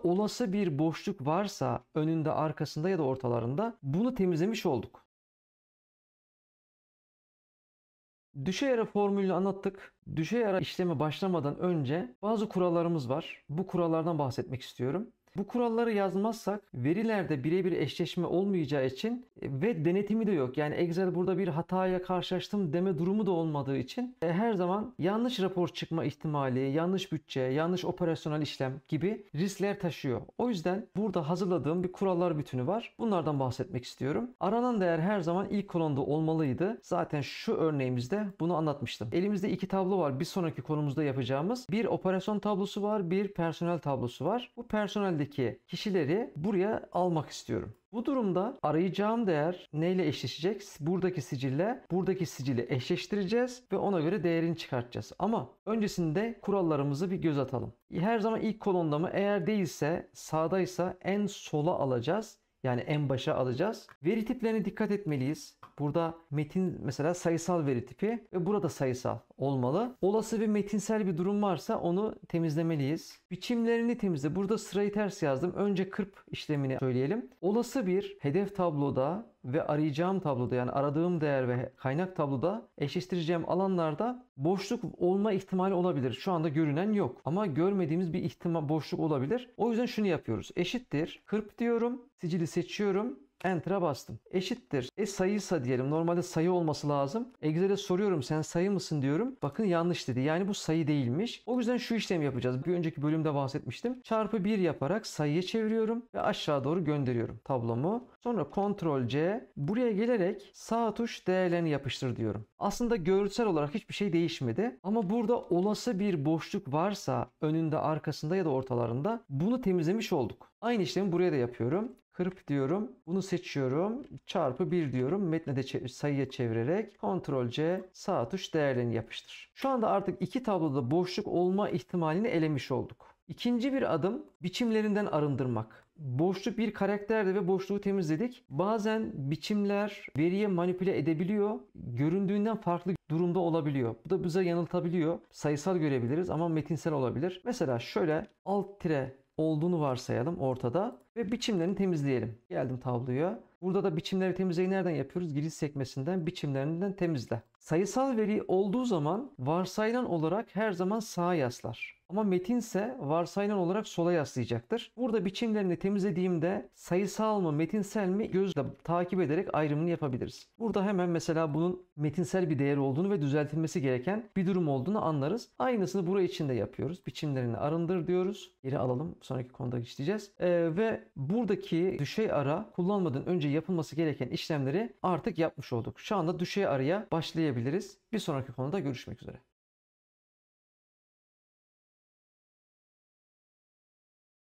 olası bir boşluk varsa önünde, arkasında ya da ortalarında bunu temizlemiş olduk. Düşey ara formülünü anlattık. Düşey ara işleme başlamadan önce bazı kurallarımız var. Bu kurallardan bahsetmek istiyorum. Bu kuralları yazmazsak verilerde birebir eşleşme olmayacağı için ve denetimi de yok. Yani Excel burada bir hataya karşılaştım deme durumu da olmadığı için her zaman yanlış rapor çıkma ihtimali, yanlış bütçe, yanlış operasyonel işlem gibi riskler taşıyor. O yüzden burada hazırladığım bir kurallar bütünü var. Bunlardan bahsetmek istiyorum. Aranan değer her zaman ilk kolonda olmalıydı. Zaten şu örneğimizde bunu anlatmıştım. Elimizde iki tablo var. Bir sonraki konumuzda yapacağımız. Bir operasyon tablosu var, bir personel tablosu var. Bu personelde kişileri buraya almak istiyorum. Bu durumda arayacağım değer neyle eşleşecek? Buradaki sicille, buradaki sicili eşleştireceğiz ve ona göre değerini çıkartacağız. Ama öncesinde kurallarımızı bir göz atalım. Her zaman ilk kolonda mı? Eğer değilse, sağdaysa en sola alacağız. Yani en başa alacağız. Veri tiplerine dikkat etmeliyiz. Burada metin mesela sayısal veri tipi ve burada sayısal olmalı. Olası bir metinsel bir durum varsa onu temizlemeliyiz. Biçimlerini temizle. Burada sırayı ters yazdım. Önce kırp işlemini söyleyelim. Olası bir hedef tabloda ve arayacağım tabloda, yani aradığım değer ve kaynak tabloda eşleştireceğim alanlarda boşluk olma ihtimali olabilir. Şu anda görünen yok. Ama görmediğimiz bir ihtimal boşluk olabilir. O yüzden şunu yapıyoruz. Eşittir. Kırp diyorum. Sicili seçiyorum. Enter'a bastım. Eşittir. Sayıysa diyelim. Normalde sayı olması lazım. Excel'e soruyorum, sen sayı mısın diyorum. Bakın yanlış dedi. Yani bu sayı değilmiş. O yüzden şu işlemi yapacağız. Bir önceki bölümde bahsetmiştim. Çarpı 1 yaparak sayıya çeviriyorum ve aşağı doğru gönderiyorum tablomu. Sonra Ctrl C. Buraya gelerek sağ tuş değerlerini yapıştır diyorum. Aslında görsel olarak hiçbir şey değişmedi. Ama burada olası bir boşluk varsa önünde, arkasında ya da ortalarında bunu temizlemiş olduk. Aynı işlemi buraya da yapıyorum. Kırp diyorum. Bunu seçiyorum. Çarpı 1 diyorum. Metne de sayıya çevirerek Ctrl C, sağ tuş değerlerini yapıştır. Şu anda artık iki tabloda boşluk olma ihtimalini elemiş olduk. İkinci bir adım biçimlerinden arındırmak. Boşluk bir karakterdi ve boşluğu temizledik. Bazen biçimler veriye manipüle edebiliyor. Göründüğünden farklı durumda olabiliyor. Bu da bize yanıltabiliyor. Sayısal görebiliriz ama metinsel olabilir. Mesela şöyle alt tire olduğunu varsayalım ortada ve biçimlerini temizleyelim. Geldim tabloya. Burada da biçimleri temizleyi nereden yapıyoruz? Giriş sekmesinden biçimlerinden temizle. Sayısal veri olduğu zaman varsayılan olarak her zaman sağa yaslar. Ama metinse varsayılan olarak sola yaslayacaktır. Burada biçimlerini temizlediğimde sayısal mı metinsel mi gözle takip ederek ayrımını yapabiliriz. Burada hemen mesela bunun metinsel bir değer olduğunu ve düzeltilmesi gereken bir durum olduğunu anlarız. Aynısını buraya için de yapıyoruz. Biçimlerini arındır diyoruz. Geri alalım. Sonraki konuda işleyeceğiz. Ve buradaki düşey ara kullanmadan önce yapılması gereken işlemleri artık yapmış olduk. Şu anda düşey araya başlayabiliriz. Bir sonraki konuda görüşmek üzere.